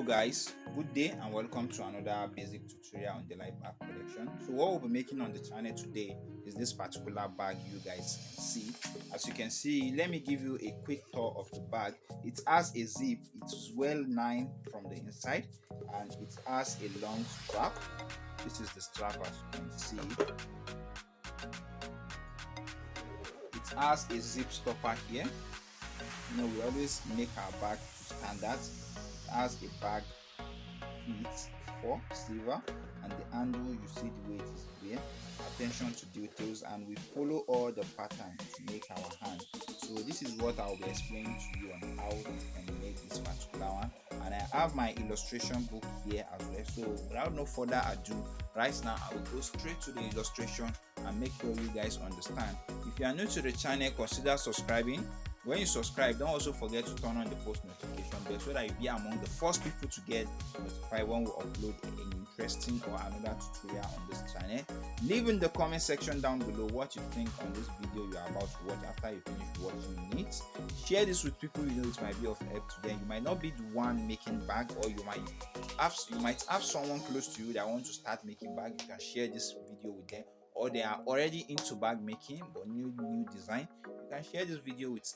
guys, good day and welcome to another basic tutorial on the light bag collection. So what we'll be making on the channel today is this particular bag you guys can see. As you can see, let me give you a quick tour of the bag. It has a zip, it's well lined from the inside, and it has a long strap. This is the strap, as you can see. It has a zip stopper here. We always make our bag to standard. It has a bag feet for silver, and the handle, you see the way it is there. Attention to details, and we follow all the patterns to make our hand. So this is what I will be explaining to you on how you can make this particular one. And I have my illustration book here as well. So without no further ado, right now I will go straight to the illustration and make sure you guys understand. If you are new to the channel, consider subscribing. When you subscribe, don't also forget to turn on the post notification bell so that you'll be among the first people to get notified when we upload an interesting or another tutorial on this channel. Leave in the comment section down below what you think on this video you are about to watch after you finish watching it. Share this with people you know it might be of help to them. You might not be the one making bag, or you might have someone close to you that wants to start making bag. You can share this video with them, or they are already into bag making but new design. You can share this video with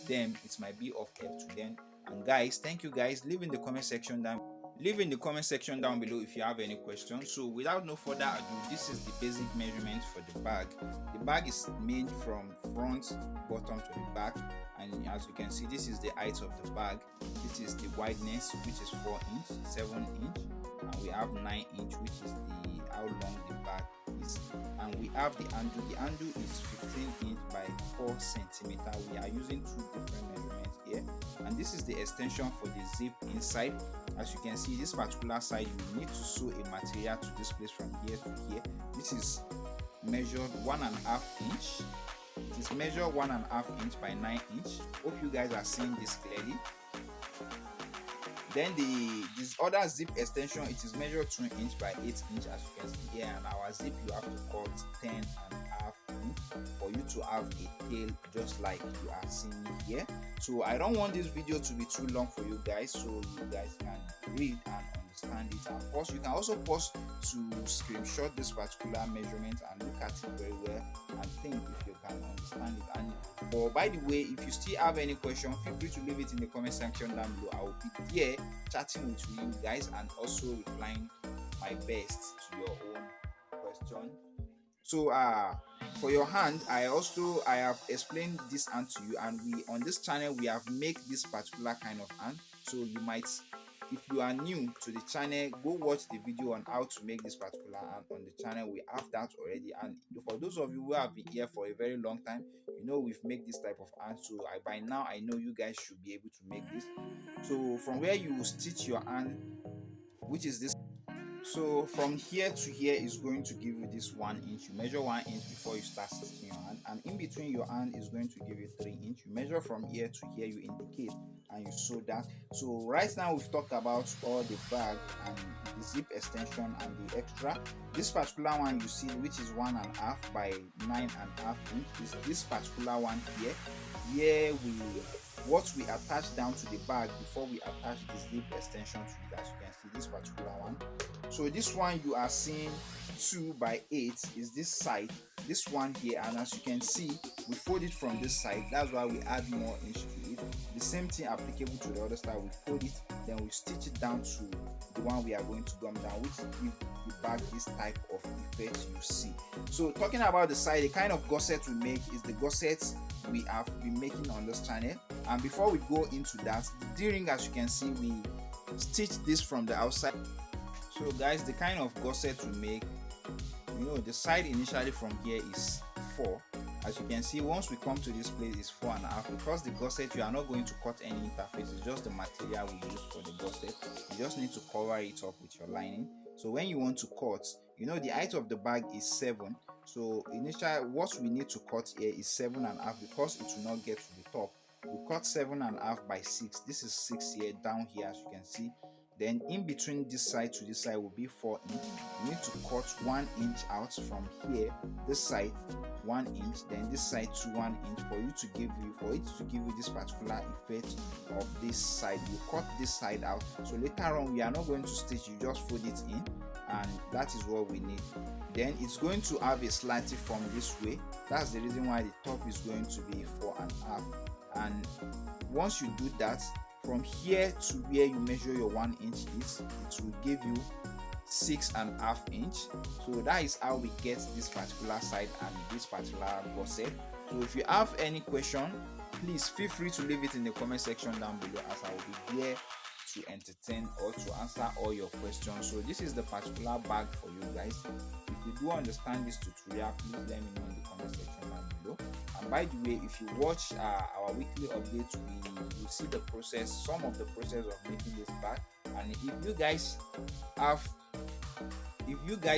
them. It might be of help to them. And guys, thank you guys. Leave in the comment section down below if you have any questions. So without no further ado, this is the basic measurement for the bag. The bag is made from front bottom to the back, and as you can see, this is the height of the bag. This is the wideness, which is 4 inch, 7 inch, and we have 9 inch, which is the how long the bag is. And we have the handle. The handle is 15 inch by 4 centimeter. We are using two different measurements here, and this is the extension for the zip inside. As you can see, this particular side, you need to sew a material to this place from here to here. This is measured 1.5 inch. It is measured 1.5 inch by 9 inch. Hope you guys are seeing this clearly. Then this other zip extension, it is measured 2 inch by 8 inch, as you can see here, and our zip you have to cut 10.5 inch for you to have a tail just like you are seeing here. So I don't want this video to be too long for you guys, so you guys can read and understand it. And of course, you can also pause to screenshot this particular measurement and look at it very well and think if you can understand it. And but by the way, if you still have any question, feel free to leave it in the comment section down below. I will be there chatting with you guys and also replying my best to your own question. So for your hand, I have explained this hand to you, and we on this channel we have made this particular kind of hand. So you might, if you are new to the channel, go watch the video on how to make this particular hand on the channel. We have that already. And for those of you who have been here for a very long time, you know we've made this type of hand. So by now I know you guys should be able to make this. So from where you will stitch your hand, which is this. So from here to here is going to give you this 1 inch. You measure 1 inch before you start stitching your hand, and in between your hand is going to give you 3 inch. You measure from here to here, you indicate, and you sew that. So right now we've talked about all the bag and the zip extension and the extra. This particular one you see, which is 1.5 by 9.5 inch, is this particular one here. Here what we attach down to the bag before we attach the zip extension to it. As you can see, this particular one. So this one you are seeing 2 by 8 is this side, this one here, and as you can see, we fold it from this side. That's why we add more inch to it. The same thing applicable to the other side. We fold it, then we stitch it down to the one we are going to gum down, which give the bag this type of effect you see. So talking about the side, the kind of gusset we make is the gussets we have been making on this channel. And before we go into that, the D-ring, as you can see, we stitch this from the outside. So guys, the kind of gusset we make, the side initially from here is 4. As you can see, once we come to this place is 4.5. Because the gusset, you are not going to cut any interface. It's just the material we use for the gusset. You just need to cover it up with your lining. So when you want to cut, the height of the bag is 7. So initially what we need to cut here is 7.5, because it will not get to the top. We cut 7.5 by 6. This is 6 here, down here, as you can see. Then in between this side to this side will be 4 inch. You need to cut 1 inch out from here, this side, 1 inch, then this side to 1 inch, for it to give you this particular effect of this side. You cut this side out, so later on we are not going to stitch, you just fold it in, and that is what we need. Then it's going to have a slanting from this way. That's the reason why the top is going to be 4.5. And once you do that, from here to where you measure your 1 inch is, it will give you 6.5 inch. So that is how we get this particular side and this particular gusset. So if you have any question, please feel free to leave it in the comment section down below, as I will be there to entertain or to answer all your questions. So this is the particular bag for you guys. If you do understand this tutorial, please let me know in the comment section down below. And by the way, if you watch our weekly updates, we will see the process, some of the process of making this bag. And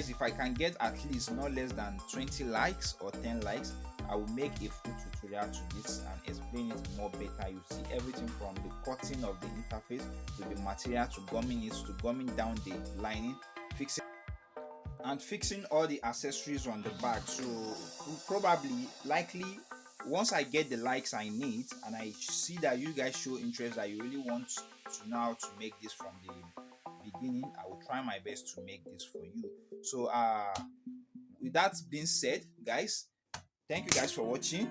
if I can get at least not less than 20 likes or 10 likes, I will make a full tutorial to this and explain it more better. You see everything from the cutting of the interface to the material to gumming it, to gumming down the lining, fixing all the accessories on the bag. So likely once I get the likes I need and I see that you guys show interest, that you really want to know to make this from the beginning, I will try my best to make this for you. So with that being said, guys, thank you guys for watching.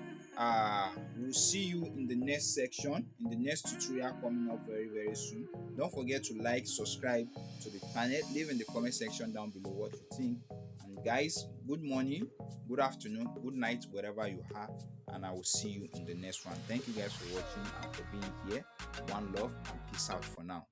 We'll see you in the next section, in the next tutorial coming up very, very soon. Don't forget to like, subscribe to the channel, leave in the comment section down below what you think. And guys, good morning, good afternoon, good night, wherever you are, and I will see you in the next one. Thank you guys for watching and for being here. One love and peace out for now.